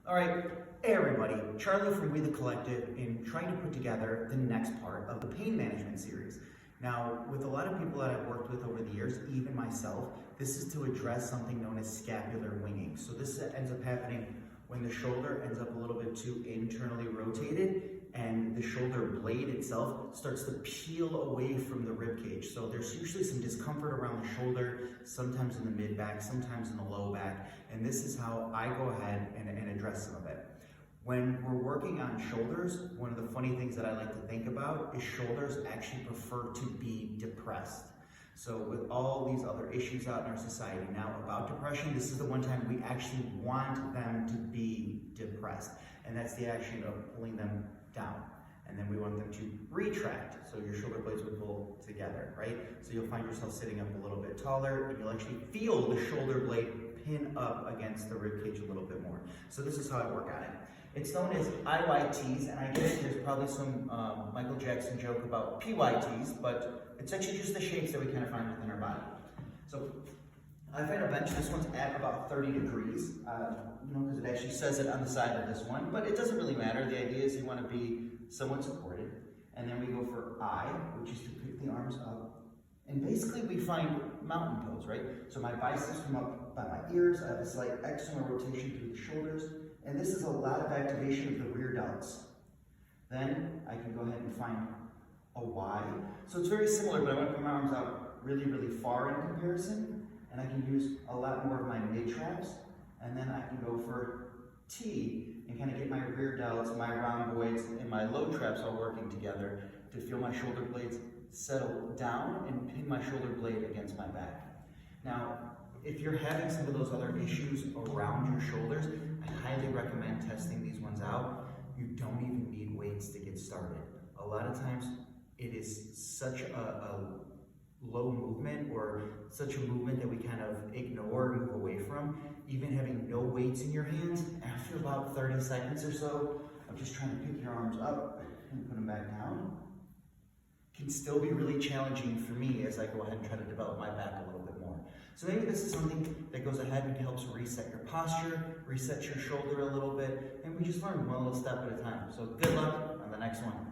All right, hey everybody, Charlie from We The Collective in trying to put together the next part of the pain management series. Now, with a lot of people that I've worked with over the years, even myself, this is to address something known as scapular winging. So this ends up happening when the shoulder ends up a little bit too internally rotated and the shoulder blade itself starts to peel away from the rib cage. So there's usually some discomfort around the shoulder, sometimes in the mid back, sometimes in the low back, and this is how I go ahead and address some of it. When we're working on shoulders, one of the funny things that I like to think about is shoulders actually prefer to be depressed. So with all these other issues out in our society now about depression, this is the one time we actually want them to be depressed. And that's the action of pulling them down. And then we want them to retract. So your shoulder blades would pull together, right? So you'll find yourself sitting up a little bit taller and you'll actually feel the shoulder blade pin up against the rib cage a little bit more. So this is how I work on it. It's known as IYTs, and I guess there's probably some Michael Jackson joke about PYTs, but it's actually just the shapes that we kind of find within our body. So I've had a bench. This one's at about 30 degrees, because it actually says it on the side of this one, but it doesn't really matter. The idea is you want to be somewhat supported. And then we go for I, which is to pick the arms up. And basically we find mountain pose, right? So my biceps come up by my ears. I have a slight external rotation through the shoulders. And this is a lot of activation of the rear delts. Then I can go ahead and find a Y. So it's very similar, but I want to put my arms out really, really far in comparison. And I can use a lot more of my mid-traps. And then I can go for T and kind of get my rear delts, my rhomboids, and my low traps all working together to feel my shoulder blades settle down and pin my shoulder blade against my back. Now, if you're having some of those other issues around your shoulders, I highly recommend testing these ones out. You don't even need weights to get started. A lot of times it is such a low movement or such a movement that we kind of ignore and move away from. Even having no weights in your hands, after about 30 seconds or so of just trying to pick your arms up and put them back down, can still be really challenging for me as I go ahead and try to develop my back a little bit more. So maybe this is something that goes ahead and helps reset your posture, reset your shoulder a little bit, and we just learn one little step at a time. So good luck on the next one.